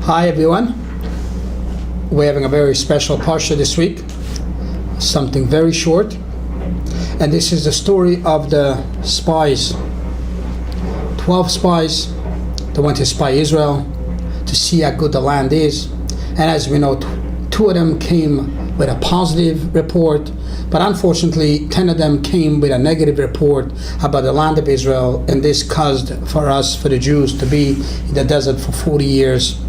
Hi everyone. We're having a very special parsha this week, something very short, and this is the story of the spies. 12 spies that went to spy Israel to see how good the land is, and as we know, two of them came with a positive report, but unfortunately 10 of them came with a negative report about the land of Israel, and this caused for the Jews to be in the desert for 40 years.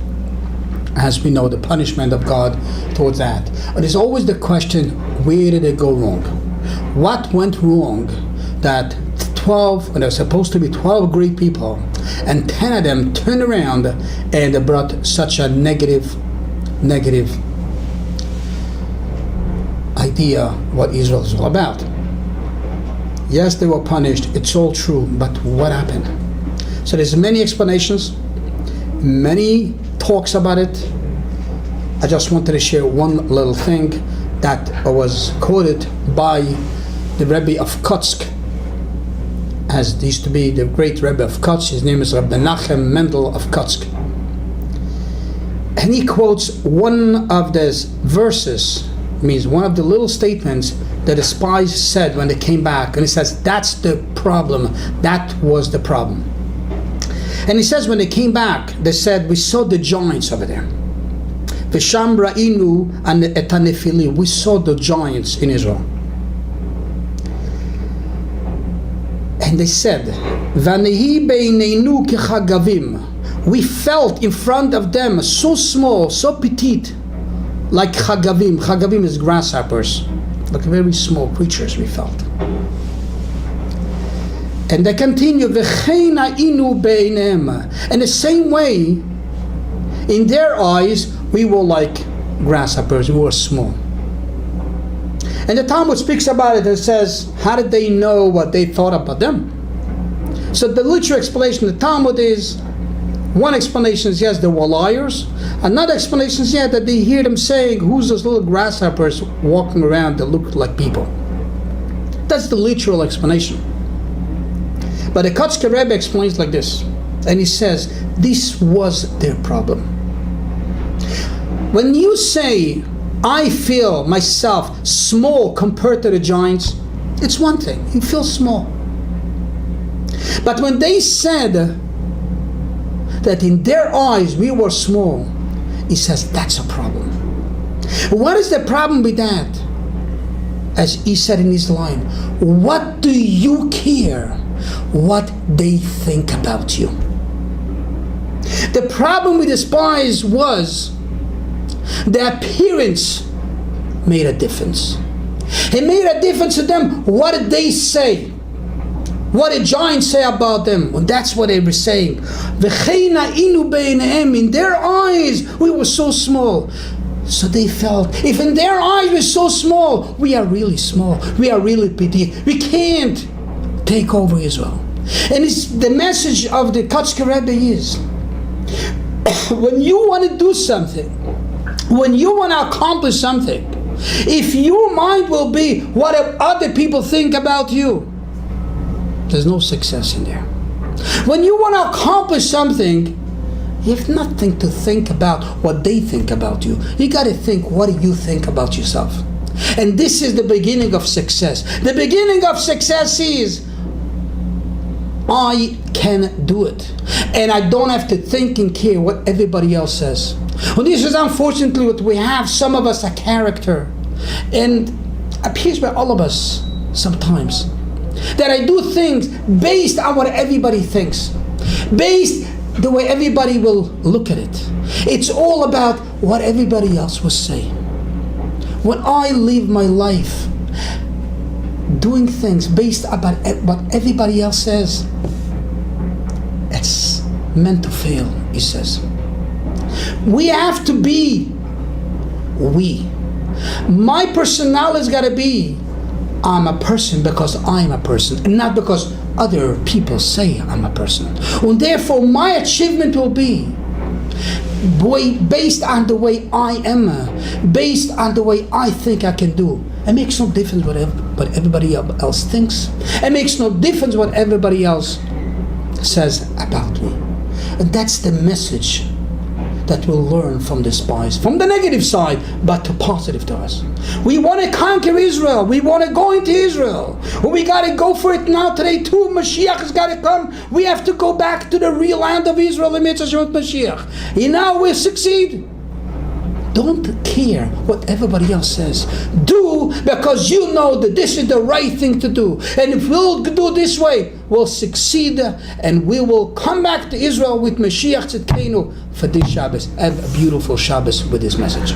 As we know, the punishment of God towards that. But there's always the question, where did it go wrong? What went wrong that 12, when there were supposed to be 12 great people, and 10 of them turned around and they brought such a negative idea what Israel is all about? Yes, they were punished, it's all true, but what happened? So there's many explanations, many talks about it. I just wanted to share one little thing that was quoted by the Rebbe of Kotsk, as used to be the great Rebbe of Kotsk. His name is Rabbi Naftali Mendel of Kotsk, and he quotes one of the verses, means one of the little statements that the spies said when they came back, and he says that's the problem, that was the problem. And he says when they came back, they said, we saw the giants over there. V'sham ra'inu et hanefilim. We saw the giants in Israel. And they said, V'nehi beineinu kechagavim. We felt in front of them so small, so petite, like chagavim. Chagavim is grasshoppers, like very small creatures we felt. And they continue, V'chein ha'inu beinehem. And the same way, in their eyes, we were like grasshoppers, we were small. And the Talmud speaks about it and says, how did they know what they thought about them? So the literal explanation of the Talmud is, one explanation is yes, they were liars. Another explanation is that they hear them saying, who's those little grasshoppers walking around that look like people? That's the literal explanation. But the Kotsk Rebbe explains like this, and he says, this was their problem. When you say, I feel myself small compared to the giants, it's one thing, you feel small. But when they said that in their eyes we were small, he says that's a problem. What is the problem with that? As he said in his line, what do you care what they think about you? The problem with the spies was the appearance made a difference. It made a difference to them. What did they say? What did giants say about them? Well, that's what they were saying. In their eyes, we were so small. So they felt, if in their eyes we're so small, we are really small. We are really petite. We can't take over Israel. And it's the message of the Kotsk Rebbe is, when you want to do something, when you want to accomplish something, if your mind will be what other people think about you, there's no success in there. When you want to accomplish something, you have nothing to think about what they think about you. You got to think, what do you think about yourself? And this is the beginning of success. The beginning of success is, I can do it, and I don't have to think and care what everybody else says. Well, this is unfortunately what we have. Some of us are character, and appears by all of us sometimes, that I do things based on what everybody thinks, based the way everybody will look at it. It's all about what everybody else will say. When I live my life doing things based about what everybody else says, it's meant to fail, he says. We have to be we. My personality has got to be, I'm a person because I'm a person, and not because other people say I'm a person. And therefore my achievement will be based on the way I am, based on the way I think I can do. It makes no difference what everybody else thinks. It makes no difference what everybody else says about me. And that's the message that will learn from the spies, from the negative side, but to positive to us. We want to conquer Israel. We want to go into Israel. We got to go for it now today too. Mashiach has got to come. We have to go back to the real land of Israel, the Mitzvah Mashiach. And now we'll succeed. Don't care what everybody else says. Do because you know that this is the right thing to do. And if we'll do this way, we'll succeed and we will come back to Israel with Mashiach Tzidkenu for this Shabbos. Have a beautiful Shabbos with this message.